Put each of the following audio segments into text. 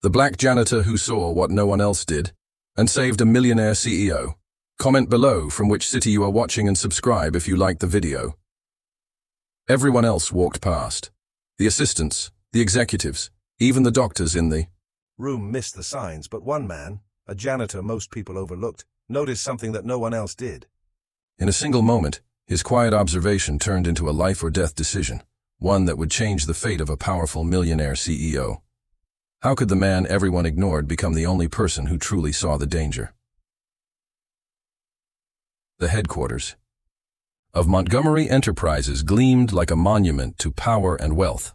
The black janitor who saw what no one else did and saved a millionaire CEO. Comment below from which city you are watching and subscribe if you liked the video. Everyone else walked past. The assistants, the executives, even the doctors in the room missed the signs, but one man, a janitor most people overlooked, noticed something that no one else did. In a single moment, his quiet observation turned into a life-or-death decision, one that would change the fate of a powerful millionaire CEO. How could the man everyone ignored become the only person who truly saw the danger? The headquarters of Montgomery Enterprises gleamed like a monument to power and wealth.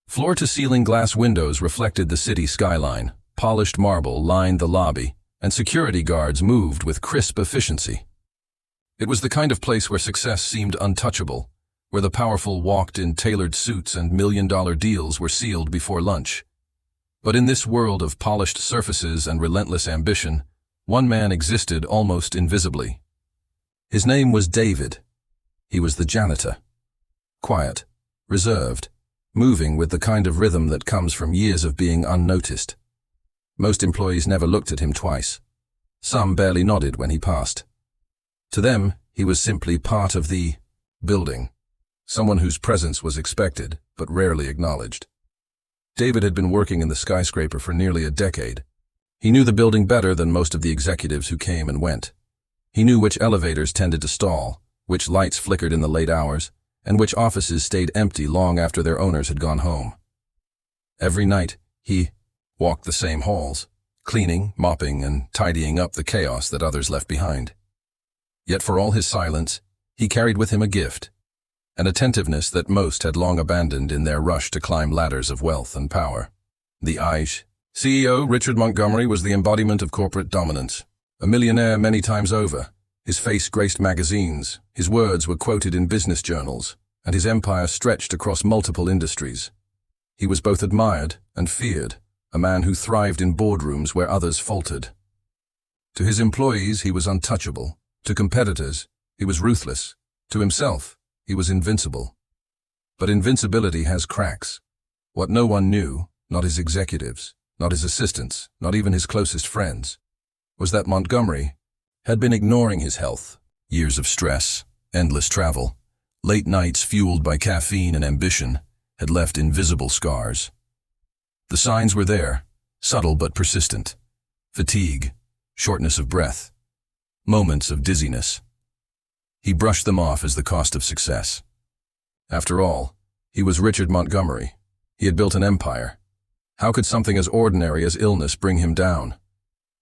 Floor-to-ceiling glass windows reflected the city skyline, polished marble lined the lobby, and security guards moved with crisp efficiency. It was the kind of place where success seemed untouchable, where the powerful walked in tailored suits and million-dollar deals were sealed before lunch. But in this world of polished surfaces and relentless ambition, one man existed almost invisibly. His name was David. He was the janitor. Quiet, reserved, moving with the kind of rhythm that comes from years of being unnoticed. Most employees never looked at him twice. Some barely nodded when he passed. To them, he was simply part of the building, someone whose presence was expected but rarely acknowledged. David had been working in the skyscraper for nearly a decade. He knew the building better than most of the executives who came and went. He knew which elevators tended to stall, which lights flickered in the late hours, and which offices stayed empty long after their owners had gone home. Every night, he walked the same halls, cleaning, mopping, and tidying up the chaos that others left behind. Yet for all his silence, he carried with him a gift, an attentiveness that most had long abandoned in their rush to climb ladders of wealth and power. The CEO, Richard Montgomery, was the embodiment of corporate dominance, a millionaire many times over. His face graced magazines, his words were quoted in business journals, and his empire stretched across multiple industries. He was both admired and feared, a man who thrived in boardrooms where others faltered. To his employees, he was untouchable. To competitors, he was ruthless. To himself, he was invincible. But invincibility has cracks. What no one knew, not his executives, not his assistants, not even his closest friends, was that Montgomery had been ignoring his health. Years of stress, endless travel, late nights fueled by caffeine and ambition had left invisible scars. The signs were there, subtle but persistent. Fatigue, shortness of breath, moments of dizziness. He brushed them off as the cost of success. After all, he was Richard Montgomery. He had built an empire. How could something as ordinary as illness bring him down?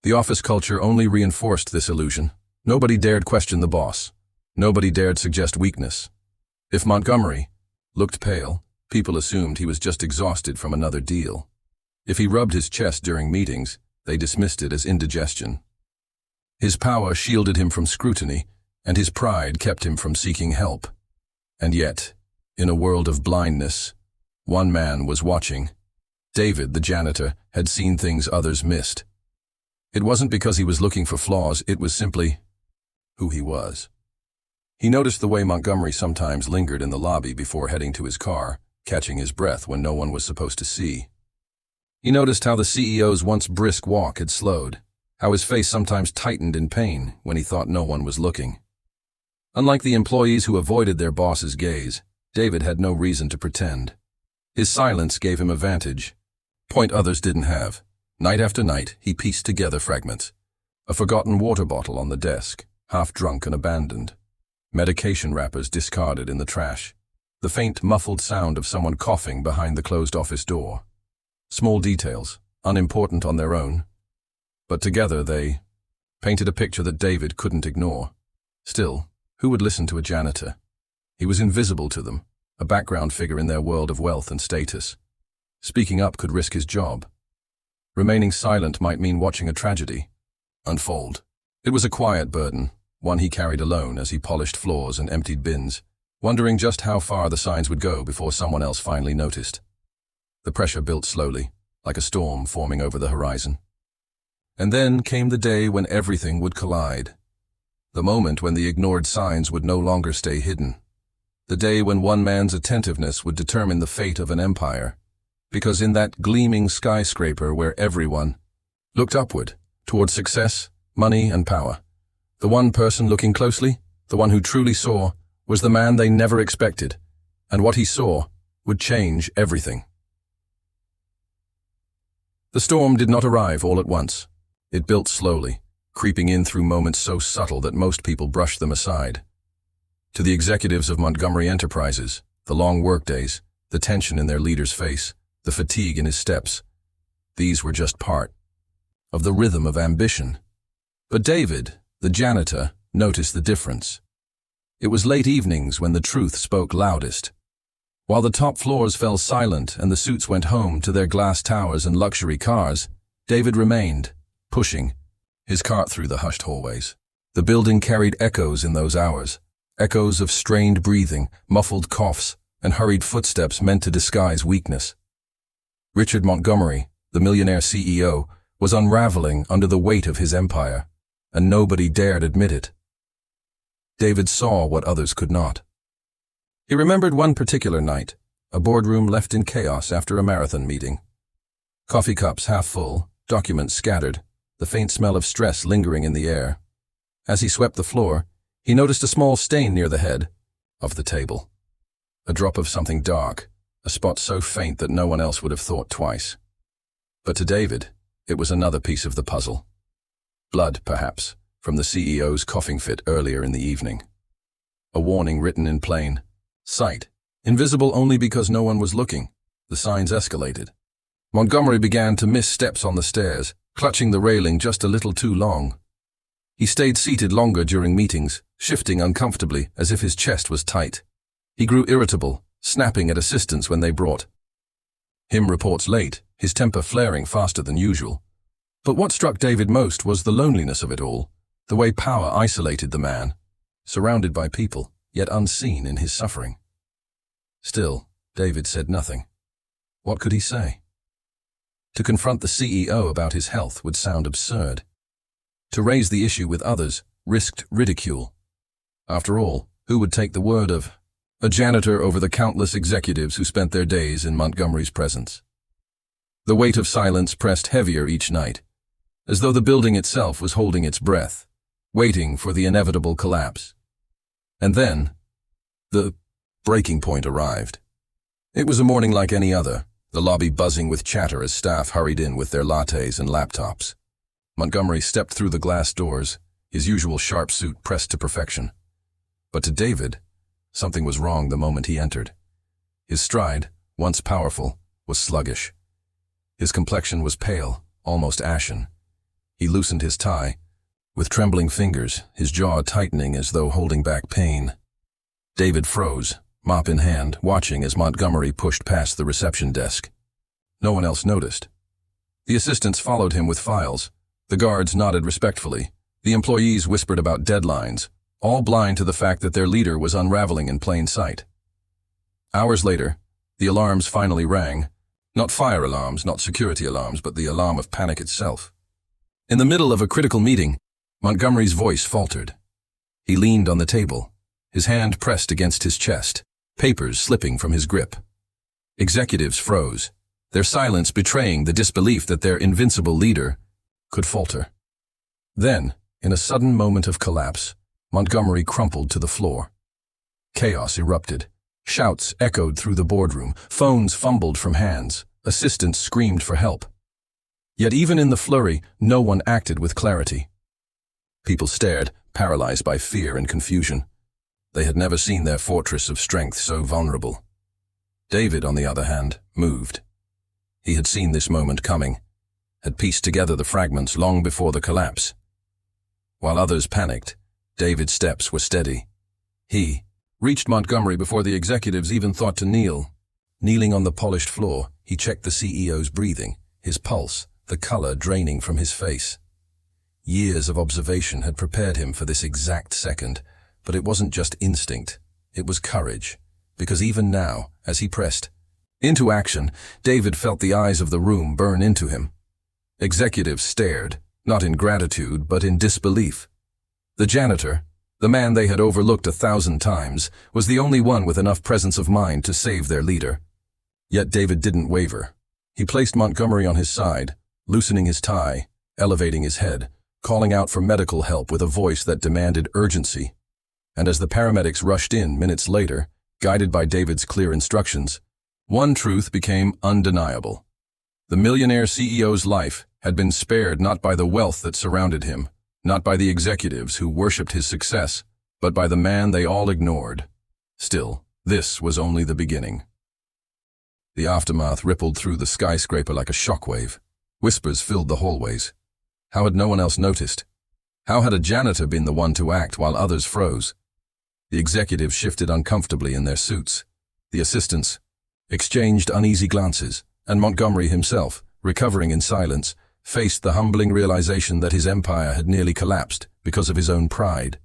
The office culture only reinforced this illusion. Nobody dared question the boss. Nobody dared suggest weakness. If Montgomery looked pale, people assumed he was just exhausted from another deal. If he rubbed his chest during meetings, they dismissed it as indigestion. His power shielded him from scrutiny, and his pride kept him from seeking help. And yet, in a world of blindness, one man was watching. David, the janitor, had seen things others missed. It wasn't because he was looking for flaws, it was simply who he was. He noticed the way Montgomery sometimes lingered in the lobby before heading to his car, catching his breath when no one was supposed to see. He noticed how the CEO's once brisk walk had slowed, how his face sometimes tightened in pain when he thought no one was looking. Unlike the employees who avoided their boss's gaze, David had no reason to pretend. His silence gave him a vantage point others didn't have. Night after night, he pieced together fragments. A forgotten water bottle on the desk, half drunk and abandoned. Medication wrappers discarded in the trash. The faint, muffled sound of someone coughing behind the closed office door. Small details, unimportant on their own. But together they painted a picture that David couldn't ignore. Still, who would listen to a janitor? He was invisible to them, a background figure in their world of wealth and status. Speaking up could risk his job. Remaining silent might mean watching a tragedy unfold. It was a quiet burden, one he carried alone as he polished floors and emptied bins, wondering just how far the signs would go before someone else finally noticed. The pressure built slowly, like a storm forming over the horizon. And then came the day when everything would collide. The moment when the ignored signs would no longer stay hidden. The day when one man's attentiveness would determine the fate of an empire. because in that gleaming skyscraper where everyone looked upward, toward success, money, and power, the one person looking closely, the one who truly saw, was the man they never expected, and what he saw would change everything. The storm did not arrive all at once. It built slowly, creeping in through moments so subtle that most people brushed them aside. To the executives of Montgomery Enterprises, the long workdays, the tension in their leader's face, the fatigue in his steps, these were just part of the rhythm of ambition. But David, the janitor, noticed the difference. It was late evenings when the truth spoke loudest. While the top floors fell silent and the suits went home to their glass towers and luxury cars, David remained, pushing his cart through the hushed hallways. The building carried echoes in those hours, echoes of strained breathing, muffled coughs, and hurried footsteps meant to disguise weakness. Richard Montgomery, the Millionaire CEO, was unraveling under the weight of his empire, and nobody dared admit it. David saw what others could not. He remembered one particular night, a boardroom left in chaos after a marathon meeting. Coffee cups half full, documents scattered, the faint smell of stress lingering in the air. As he swept the floor, he noticed a small stain near the head of the table. A drop of something dark, a spot so faint that no one else would have thought twice. But to David, it was another piece of the puzzle. Blood, perhaps, from the CEO's coughing fit earlier in the evening. A warning written in plain sight, invisible only because no one was looking. The signs escalated. Montgomery began to miss steps on the stairs, clutching the railing just a little too long. He stayed seated longer during meetings, shifting uncomfortably as if his chest was tight. He grew irritable, snapping at assistants when they brought him reports late, his temper flaring faster than usual. But what struck David most was the loneliness of it all, the way power isolated the man, surrounded by people, yet unseen in his suffering. Still, David said nothing. What could he say? To confront the CEO about his health would sound absurd. To raise the issue with others risked ridicule. After all, who would take the word of a janitor over the countless executives who spent their days in Montgomery's presence? The weight of silence pressed heavier each night, as though the building itself was holding its breath, waiting for the inevitable collapse. And then, the breaking point arrived. It was a morning like any other, the lobby buzzing with chatter as staff hurried in with their lattes and laptops. Montgomery stepped through the glass doors, his usual sharp suit pressed to perfection. But to David, something was wrong the moment he entered. His stride, once powerful, was sluggish. His complexion was pale, almost ashen. He loosened his tie, with trembling fingers, his jaw tightening as though holding back pain. David froze, mop in hand, watching as Montgomery pushed past the reception desk. No one else noticed. The assistants followed him with files. The guards nodded respectfully. The employees whispered about deadlines, all blind to the fact that their leader was unraveling in plain sight. Hours later, the alarms finally rang. Not fire alarms, not security alarms, but the alarm of panic itself. In the middle of a critical meeting, Montgomery's voice faltered. He leaned on the table, his hand pressed against his chest, papers slipping from his grip. Executives froze, their silence betraying the disbelief that their invincible leader could falter. Then, in a sudden moment of collapse, Montgomery crumpled to the floor. Chaos erupted. Shouts echoed through the boardroom, phones fumbled from hands, assistants screamed for help. Yet even in the flurry, no one acted with clarity. People stared, paralyzed by fear and confusion. They had never seen their fortress of strength so vulnerable. David, on the other hand, moved. He had seen this moment coming, had pieced together the fragments long before the collapse. While others panicked, David's steps were steady. He reached Montgomery before the executives even thought to kneel. Kneeling on the polished floor, he checked the CEO's breathing, his pulse, the color draining from his face. Years of observation had prepared him for this exact second, but it wasn't just instinct, it was courage, because even now, as he pressed into action, David felt the eyes of the room burn into him. Executives stared, not in gratitude, but in disbelief. The janitor, the man they had overlooked 1,000 times, was the only one with enough presence of mind to save their leader. Yet David didn't waver. He placed Montgomery on his side, loosening his tie, elevating his head, calling out for medical help with a voice that demanded urgency. And as the paramedics rushed in minutes later, guided by David's clear instructions, one truth became undeniable. The millionaire CEO's life had been spared not by the wealth that surrounded him, not by the executives who worshipped his success, but by the man they all ignored. Still, this was only the beginning. The aftermath rippled through the skyscraper like a shockwave. Whispers filled the hallways. How had no one else noticed? How had a janitor been the one to act while others froze? The executives shifted uncomfortably in their suits. The assistants exchanged uneasy glances, and Montgomery himself, recovering in silence, faced the humbling realization that his empire had nearly collapsed because of his own pride.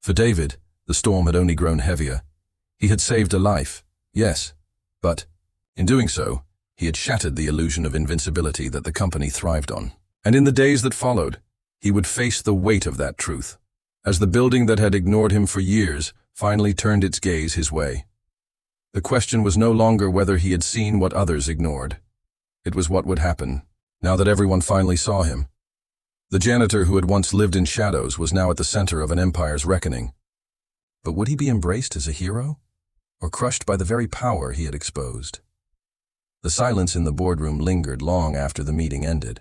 For David, the storm had only grown heavier. He had saved a life, yes, but in doing so, he had shattered the illusion of invincibility that the company thrived on. And in the days that followed, he would face the weight of that truth, as the building that had ignored him for years finally turned its gaze his way. The question was no longer whether he had seen what others ignored. It was what would happen, now that everyone finally saw him. The janitor who had once lived in shadows was now at the center of an empire's reckoning. But would he be embraced as a hero, or crushed by the very power he had exposed? The silence in the boardroom lingered long after the meeting ended.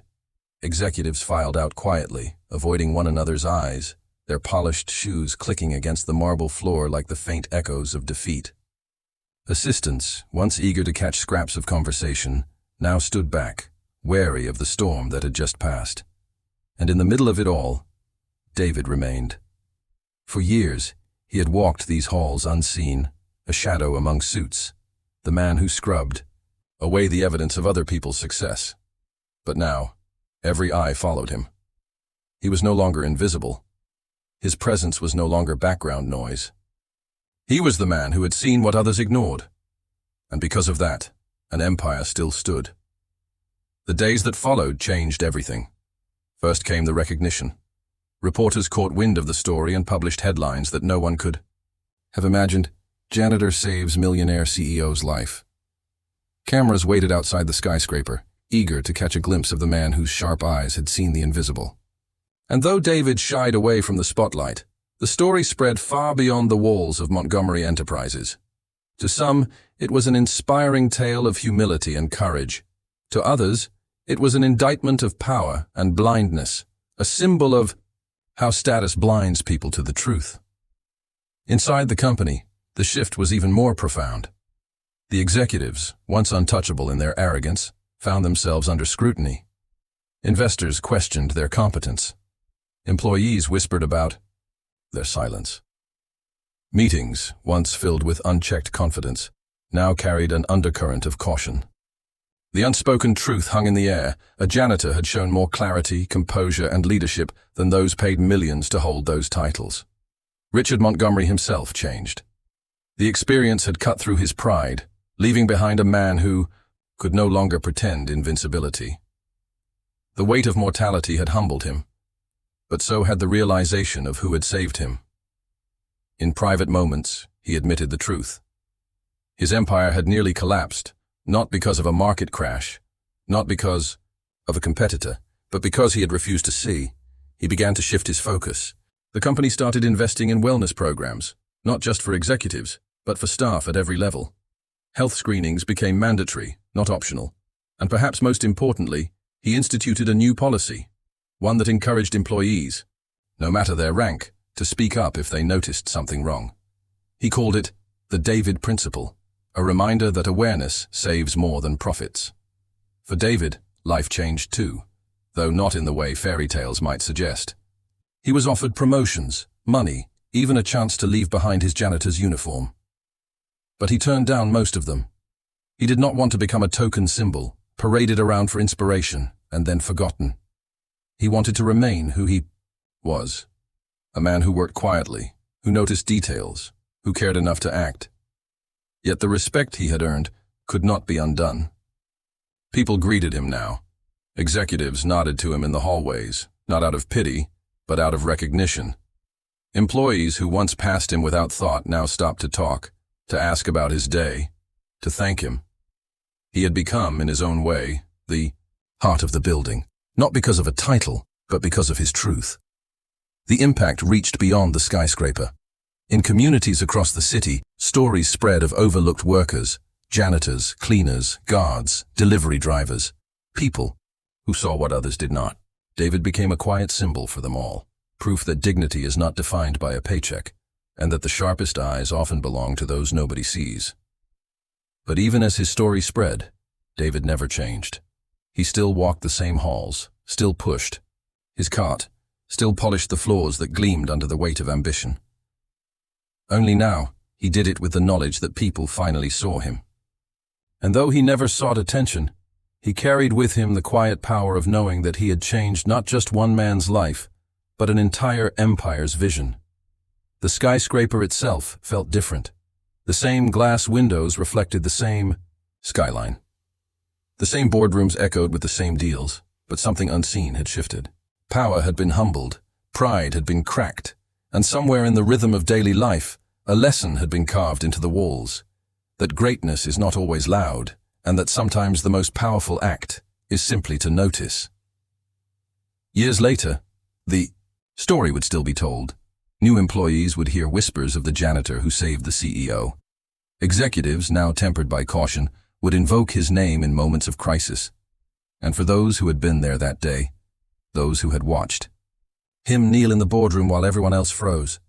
Executives filed out quietly, avoiding one another's eyes, their polished shoes clicking against the marble floor like the faint echoes of defeat. Assistants, once eager to catch scraps of conversation, now stood back, wary of the storm that had just passed. And in the middle of it all, David remained. For years, he had walked these halls unseen, a shadow among suits, the man who scrubbed away the evidence of other people's success. But now, every eye followed him. He was no longer invisible. His presence was no longer background noise. He was the man who had seen what others ignored. And because of that, an empire still stood. The days that followed changed everything. First came the recognition. Reporters caught wind of the story and published headlines that no one could have imagined. Janitor saves millionaire CEO's life. Cameras waited outside the skyscraper, eager to catch a glimpse of the man whose sharp eyes had seen the invisible. And though David shied away from the spotlight, the story spread far beyond the walls of Montgomery Enterprises. To some, it was an inspiring tale of humility and courage. To others, it was an indictment of power and blindness, a symbol of how status blinds people to the truth. Inside the company, the shift was even more profound. The executives, once untouchable in their arrogance, found themselves under scrutiny. Investors questioned their competence. Employees whispered about their silence. Meetings, once filled with unchecked confidence, now carried an undercurrent of caution. The unspoken truth hung in the air. A janitor had shown more clarity, composure, and leadership than those paid millions to hold those titles. Richard Montgomery himself changed. The experience had cut through his pride, leaving behind a man who could no longer pretend invincibility. The weight of mortality had humbled him, but so had the realization of who had saved him. In private moments, he admitted the truth. His empire had nearly collapsed, not because of a market crash, not because of a competitor, but because he had refused to see. He began to shift his focus. The company started investing in wellness programs, not just for executives, but for staff at every level. Health screenings became mandatory, not optional. And perhaps most importantly, he instituted a new policy, one that encouraged employees, no matter their rank, to speak up if they noticed something wrong. He called it the David Principle, a reminder that awareness saves more than profits. For David, life changed too, though not in the way fairy tales might suggest. He was offered promotions, money, even a chance to leave behind his janitor's uniform. But he turned down most of them. He did not want to become a token symbol, paraded around for inspiration, and then forgotten. He wanted to remain who he was, a man who worked quietly, who noticed details, who cared enough to act. Yet the respect he had earned could not be undone. People greeted him now. Executives nodded to him in the hallways, not out of pity, but out of recognition. Employees who once passed him without thought now stopped to talk, to ask about his day, to thank him. He had become, in his own way, the heart of the building, not because of a title, but because of his truth. The impact reached beyond the skyscraper. In communities across the city, stories spread of overlooked workers, janitors, cleaners, guards, delivery drivers, people who saw what others did not. David became a quiet symbol for them all, proof that dignity is not defined by a paycheck, and that the sharpest eyes often belong to those nobody sees. But even as his story spread, David never changed. He still walked the same halls, still pushed his cart, still polished the floors that gleamed under the weight of ambition. Only now, he did it with the knowledge that people finally saw him. And though he never sought attention, he carried with him the quiet power of knowing that he had changed not just one man's life, but an entire empire's vision. The skyscraper itself felt different. The same glass windows reflected the same skyline. The same boardrooms echoed with the same deals, but something unseen had shifted. Power had been humbled, pride had been cracked, and somewhere in the rhythm of daily life, a lesson had been carved into the walls, that greatness is not always loud, and that sometimes the most powerful act is simply to notice. Years later, the story would still be told. New employees would hear whispers of the janitor who saved the CEO. Executives, now tempered by caution, would invoke his name in moments of crisis. And for those who had been there that day, those who had watched him kneel in the boardroom while everyone else froze,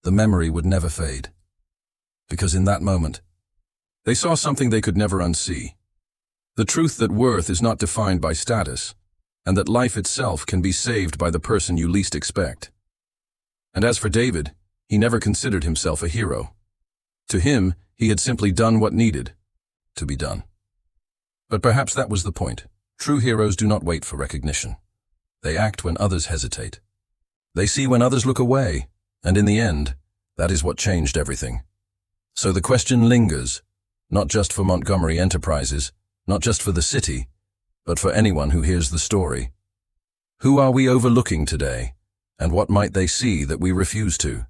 the memory would never fade. Because in that moment, they saw something they could never unsee. The truth that worth is not defined by status, and that life itself can be saved by the person you least expect. And as for David, he never considered himself a hero. To him, he had simply done what needed to be done. But perhaps that was the point. True heroes do not wait for recognition. They act when others hesitate. They see when others look away, and in the end, that is what changed everything. So the question lingers, not just for Montgomery Enterprises, not just for the city, but for anyone who hears the story. Who are we overlooking today, and what might they see that we refuse to?